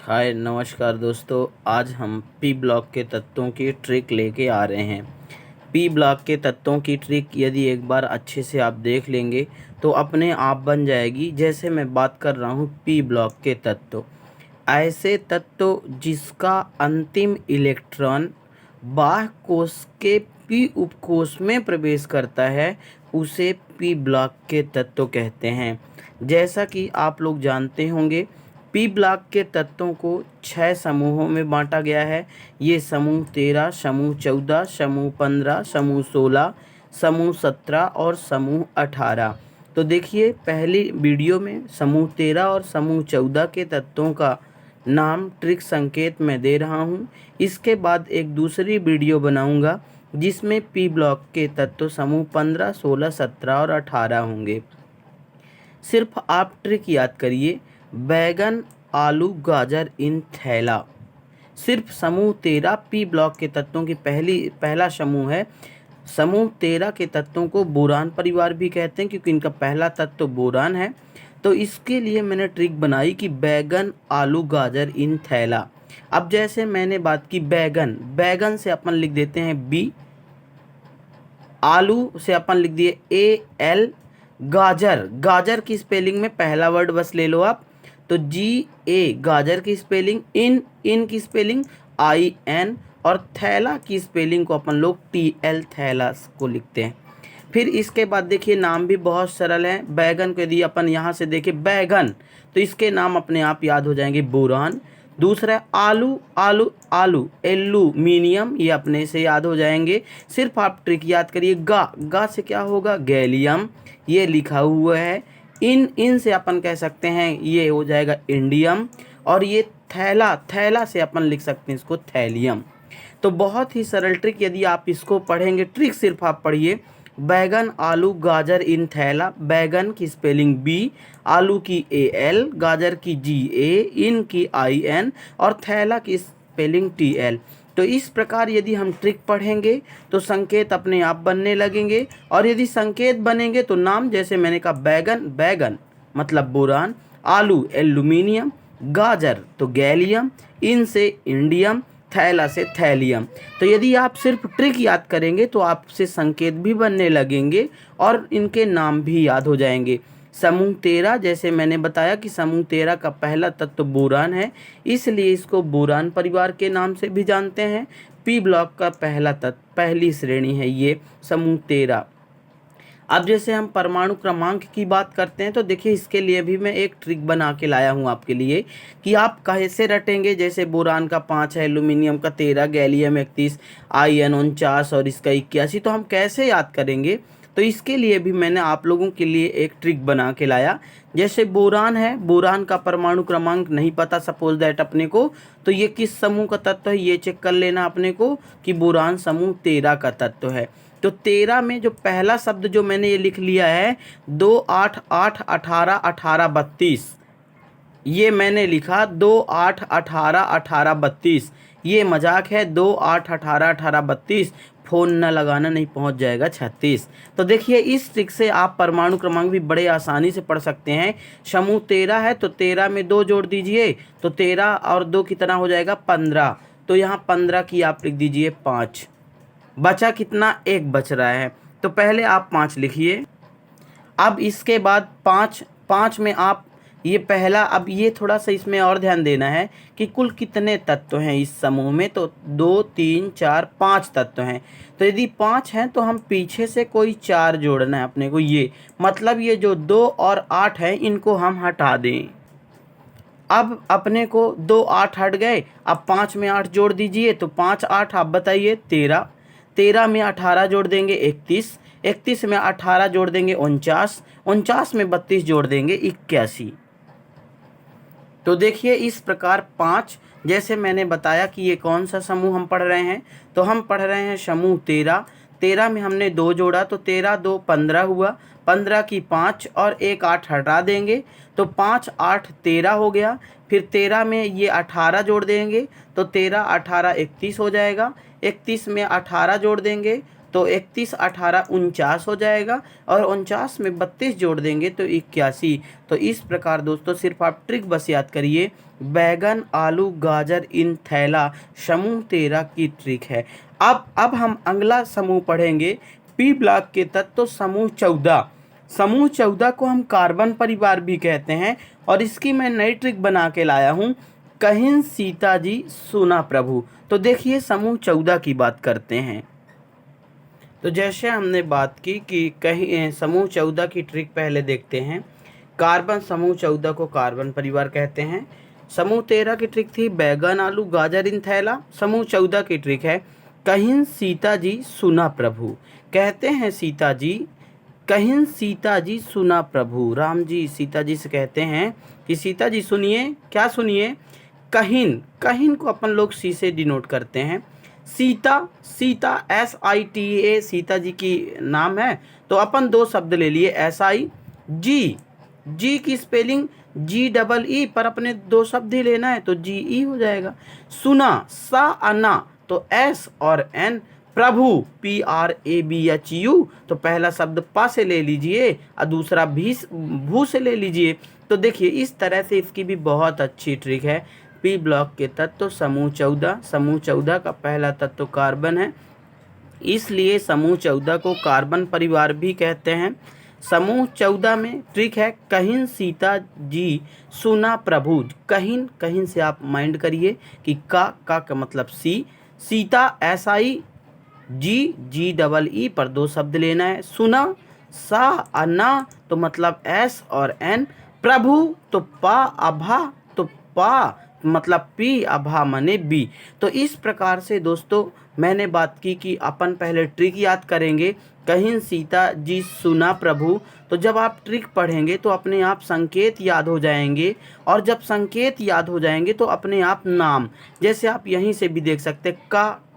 हाय नमस्कार दोस्तों। आज हम पी ब्लॉक के तत्वों की ट्रिक लेके आ रहे हैं। पी ब्लॉक के तत्वों की ट्रिक यदि एक बार अच्छे से आप देख लेंगे तो अपने आप बन जाएगी। जैसे मैं बात कर रहा हूँ पी ब्लॉक के तत्व, ऐसे तत्व जिसका अंतिम इलेक्ट्रॉन बाह्य कोश के पी उपकोश में प्रवेश करता है उसे पी ब्लॉक के तत्व कहते हैं। जैसा कि आप लोग जानते होंगे, पी ब्लॉक के तत्वों को 6 समूहों में बांटा गया है। ये समूह 13, समूह 14, समूह 15, समूह 16, समूह 17 और समूह 18। तो देखिए, पहली वीडियो में समूह 13 और समूह 14 के तत्वों का नाम ट्रिक संकेत मैं दे रहा हूँ। इसके बाद एक दूसरी वीडियो बनाऊँगा जिसमें पी ब्लॉक के तत्व समूह 15, 16, 17 और 18 होंगे। सिर्फ आप ट्रिक याद करिए, बैगन आलू गाजर इन थैला। सिर्फ समूह 13 पी ब्लॉक के तत्वों की पहला समूह है। समूह 13 के तत्वों को बोरान परिवार भी कहते हैं क्योंकि इनका पहला तत्व बोरान है। तो इसके लिए मैंने ट्रिक बनाई कि बैगन आलू गाजर इन थैला। अब जैसे मैंने बात की बैगन, बैगन से अपन लिख देते हैं बी, आलू से अपन लिख दिए ए एल, गाजर, गाजर की स्पेलिंग में पहला वर्ड बस ले लो आप, तो जी ए गाजर की स्पेलिंग, इन की स्पेलिंग आई एन, और थैला की स्पेलिंग को अपन लोग टी एल थैला को लिखते हैं। फिर इसके बाद देखिए नाम भी बहुत सरल है। बैगन को यदि अपन यहाँ से देखें बैगन, तो इसके नाम अपने आप याद हो जाएंगे बोरान। दूसरा आलू, आलू आलू एल्यूमिनियम, ये अपने से याद हो जाएंगे। सिर्फ आप ट्रिक याद करिए, गा से क्या होगा गैलियम, ये लिखा हुआ है। इन से अपन कह सकते हैं ये हो जाएगा इंडियम, और ये थैला, थैला से अपन लिख सकते हैं इसको थैलियम। तो बहुत ही सरल ट्रिक, यदि आप इसको पढ़ेंगे, ट्रिक सिर्फ आप पढ़िए, बैगन आलू गाजर इन थैला। बैगन की स्पेलिंग बी, आलू की ए एल, गाजर की जी ए, इन की आई एन, और थैला की स्पेलिंग टी एल। तो इस प्रकार यदि हम ट्रिक पढ़ेंगे तो संकेत अपने आप बनने लगेंगे, और यदि संकेत बनेंगे तो नाम, जैसे मैंने कहा बैगन, बैगन मतलब बोरान, आलू एल्यूमिनियम, गाजर तो गैलियम, इन से इंडियम, थैला से थैलियम। तो यदि आप सिर्फ ट्रिक याद करेंगे तो आपसे संकेत भी बनने लगेंगे और इनके नाम भी याद हो जाएंगे। समूह 13, जैसे मैंने बताया कि समूह 13 का पहला तत्व बोरान है, इसलिए इसको बोरान परिवार के नाम से भी जानते हैं। पी ब्लॉक का पहला तत्व, पहली श्रेणी है ये समूह 13। अब जैसे हम परमाणु क्रमांक की बात करते हैं तो देखिए, इसके लिए भी मैं एक ट्रिक बना के लाया हूँ आपके लिए कि आप कैसे रटेंगे। जैसे बोरान का 5 है, एल्यूमिनियम का 13, गैलियम 31, आयन 49 और इसका 81, तो हम कैसे याद करेंगे। तो इसके लिए भी मैंने आप लोगों के लिए एक ट्रिक बना के लाया। जैसे बोरान है, बोरान का परमाणु क्रमांक नहीं पता सपोज दैट अपने को, तो ये किस समूह का तत्व है ये चेक कर लेना अपने को कि बोरान समूह 13 का तत्व है। तो 13 में जो पहला शब्द जो मैंने ये लिख लिया है 2, 8, 8, 18, 18, 32, ये मैंने लिखा 2, 8, 18, 18, 32। ये मजाक है, 2, 8, 18, 18, 32, फ़ोन न लगाना नहीं पहुंच जाएगा 36। तो देखिए, इस ट्रिक से आप परमाणु क्रमांक भी बड़े आसानी से पढ़ सकते हैं। समूह 13 है तो 13 में 2 जोड़ दीजिए तो 13 और 2 कितना हो जाएगा 15। तो यहाँ 15 की आप लिख दीजिए 5, बचा कितना, 1 बच रहा है। तो पहले आप 5 लिखिए। अब इसके बाद 5, 5 में आप ये पहला, अब ये थोड़ा सा इसमें और ध्यान देना है कि कुल कितने तत्व हैं इस समूह में। तो 2, 3, 4, 5 तत्व हैं। तो यदि 5 हैं तो हम पीछे से कोई 4 जोड़ना है अपने को। ये मतलब ये जो 2 और 8 हैं इनको हम हटा दें। अब अपने को 2, 8 हट गए, अब 5 में 8 जोड़ दीजिए तो 5, 8 आप बताइए 13, 13 में 18 जोड़ देंगे 31, 31 में 18 जोड़ देंगे 49, 49 में 32 जोड़ देंगे 81। तो देखिए, इस प्रकार 5, जैसे मैंने बताया कि ये कौन सा समूह हम पढ़ रहे हैं, तो हम पढ़ रहे हैं समूह 13। 13 में हमने 2 जोड़ा तो 13, 2, 15 हुआ, 15 की 5 और 1, 8 हटा देंगे तो 5, 8, 13 हो गया। फिर 13 में ये 18 जोड़ देंगे तो 13, 18, 31 हो जाएगा। 31 में 18 जोड़ देंगे तो 31 18 49 हो जाएगा, और 49 में 32 जोड़ देंगे तो 81। तो इस प्रकार दोस्तों सिर्फ आप ट्रिक बस याद करिए, बैगन आलू गाजर इन थैला समूह 13 की ट्रिक है। अब हम अगला समूह पढ़ेंगे, पी ब्लॉक के तत्व समूह 14। समूह 14 को हम कार्बन परिवार भी कहते हैं, और इसकी मैं नई ट्रिक बना के लाया हूँ, कहीं सीता जी सुना प्रभु। तो देखिए समूह 14 की बात करते हैं। तो जैसे हमने बात की कि कहीं समूह 14 की ट्रिक पहले देखते हैं। कार्बन समूह 14 को कार्बन परिवार कहते हैं। समूह 13 की ट्रिक थी बैगन आलू गाजर इन थैला। समूह 14 की ट्रिक है कहीं सीता जी सुना प्रभु। कहते हैं सीता जी, कहीं सीता जी सुना प्रभु। राम जी सीता जी से कहते हैं कि सीता जी सुनिए, क्या सुनिए, कहीं, कहीं को अपन लोग सी से डिनोट करते हैं। सीता, सीता SITA सीता जी की नाम है, तो अपन दो शब्द ले लिए SI। जी, जी की स्पेलिंग GEE, पर अपने दो शब्द ही लेना है तो GE हो जाएगा। सुना, सा अना, तो S और N। प्रभु PRABHU, तो पहला शब्द पा से ले लीजिए और दूसरा भी भू से ले लीजिए। तो देखिए इस तरह से इसकी भी बहुत अच्छी ट्रिक है। पी ब्लॉक के तत्व समूह 14, समूह 14 का पहला तत्व कार्बन है, इसलिए समूह 14 को कार्बन परिवार भी कहते हैं। समूह 14 में ट्रिक है कहीं सीता जी सुना प्रभु। कहीं, कहीं से आप माइंड करिए कि का मतलब सी, सीता SI, GEE पर दो शब्द लेना है। सुना, सा अना, तो मतलब S और N। प्रभु तो पा अभा, तो पा मतलब पी अभा मने बी। तो इस प्रकार से दोस्तों मैंने बात की कि अपन पहले ट्रिक याद करेंगे, कहीं सीता जी सुना प्रभु। तो जब आप ट्रिक पढ़ेंगे तो अपने आप संकेत याद हो जाएंगे, और जब संकेत याद हो जाएंगे तो अपने आप नाम, जैसे आप यहीं से भी देख सकते हैं,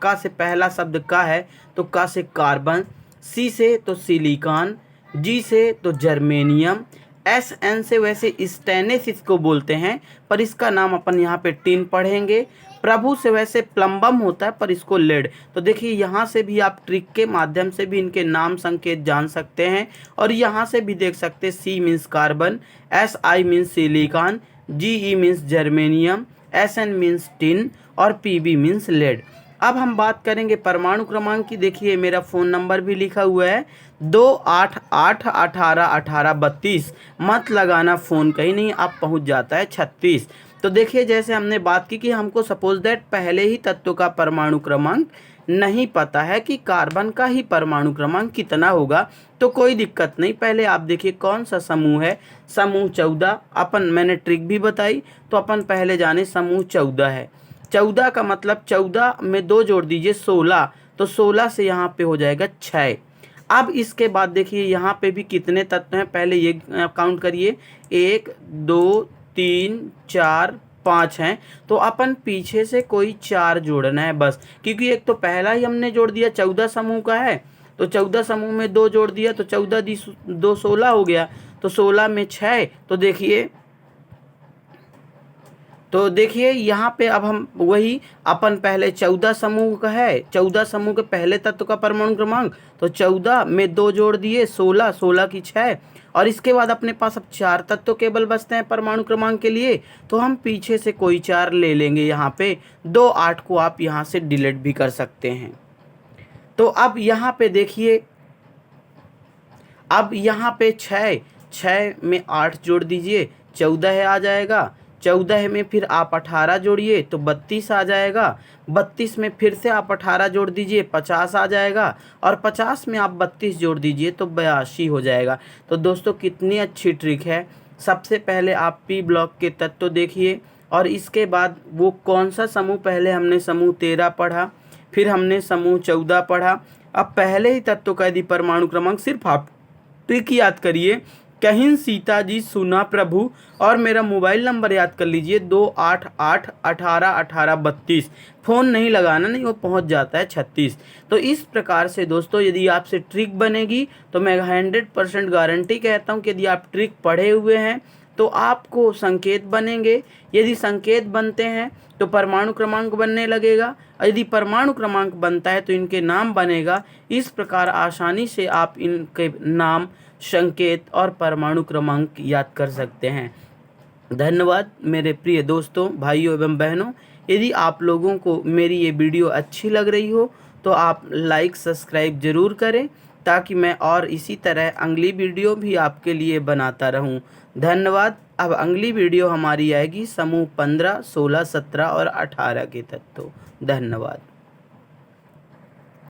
का से पहला शब्द का है तो का से कार्बन, सी से तो सिलिकॉन, जी से तो जर्मेनियम, SN से वैसे स्टेनिस इसको बोलते हैं, पर इसका नाम अपन यहाँ पे टिन पढ़ेंगे। प्रभु से वैसे प्लम्बम होता है, पर इसको लेड। तो देखिए यहाँ से भी आप ट्रिक के माध्यम से भी इनके नाम संकेत जान सकते हैं, और यहाँ से भी देख सकते हैं C means carbon, SI means silicon, GE means germanium, SN means tin, और PB मीन्स लेड। अब हम बात करेंगे परमाणु क्रमांक की। देखिए मेरा फ़ोन नंबर भी लिखा हुआ है 288181832। मत लगाना फ़ोन, कहीं नहीं आप पहुंच जाता है 36। तो देखिए जैसे हमने बात की कि हमको सपोज दैट पहले ही तत्व का परमाणु क्रमांक नहीं पता है कि कार्बन का ही परमाणु क्रमांक कितना होगा, तो कोई दिक्कत नहीं। पहले आप देखिए कौन सा समूह है, समूह 14। अपन मैंने ट्रिक भी बताई, तो अपन पहले जाने समूह 14 है। 14 का मतलब 14 में 2 जोड़ दीजिए 16, तो 16 से यहाँ पे हो जाएगा 6। अब इसके बाद देखिए यहाँ पे भी कितने तत्व हैं, पहले ये काउंट करिए, 1 2 3 4 5 हैं। तो अपन पीछे से कोई 4 जोड़ना है बस, क्योंकि एक तो पहला ही हमने जोड़ दिया 14 समूह का है, तो 14 समूह में 2 जोड़ दिया तो 14 2 16 हो गया, तो 16 में 6। तो देखिए यहाँ पे अब हम वही अपन पहले 14 समूह का है, 14 समूह के पहले तत्व का परमाणु क्रमांक, तो 14 में 2 जोड़ दिए 16, 16 की 6, और इसके बाद अपने पास अब 4 तत्व केवल बचते हैं परमाणु क्रमांक के लिए, तो हम पीछे से कोई 4 ले लेंगे। यहाँ पे 2 8 को आप यहाँ से डिलीट भी कर सकते हैं। तो अब यहाँ पे देखिए, अब यहाँ पे 6 में 8 जोड़ दीजिए 14 आ जाएगा। 14 में फिर आप 18 जोड़िए तो 32 आ जाएगा। 32 में फिर से आप 18 जोड़ दीजिए 50 आ जाएगा, और 50 में आप 32 जोड़ दीजिए तो 82 हो जाएगा। तो दोस्तों कितनी अच्छी ट्रिक है। सबसे पहले आप पी ब्लॉक के तत्व देखिए, और इसके बाद वो कौन सा समूह, पहले हमने समूह 13 पढ़ा, फिर हमने समूह 14 पढ़ा। अब पहले ही तत्व का यदि परमाणु क्रमांक, सिर्फ आप ट्रिक याद करिए, कहीं सीता जी सुना प्रभु, और मेरा मोबाइल नंबर याद कर लीजिए 288181832। फ़ोन नहीं लगाना, नहीं वो पहुंच जाता है 36। तो इस प्रकार से दोस्तों यदि आपसे ट्रिक बनेगी तो मैं 100% गारंटी कहता हूं कि यदि आप ट्रिक पढ़े हुए हैं तो आपको संकेत बनेंगे। यदि संकेत बनते हैं तो परमाणु क्रमांक बनने लगेगा, और यदि परमाणु क्रमांक बनता है तो इनके नाम बनेगा। इस प्रकार आसानी से आप इनके नाम, संकेत और परमाणु क्रमांक याद कर सकते हैं। धन्यवाद मेरे प्रिय दोस्तों, भाइयों एवं बहनों। यदि आप लोगों को मेरी ये वीडियो अच्छी लग रही हो तो आप लाइक सब्सक्राइब ज़रूर करें, ताकि मैं और इसी तरह अगली वीडियो भी आपके लिए बनाता रहूं। धन्यवाद। अब अगली वीडियो हमारी आएगी समूह 15, 16, 17 और 18 के तत्वों। धन्यवाद।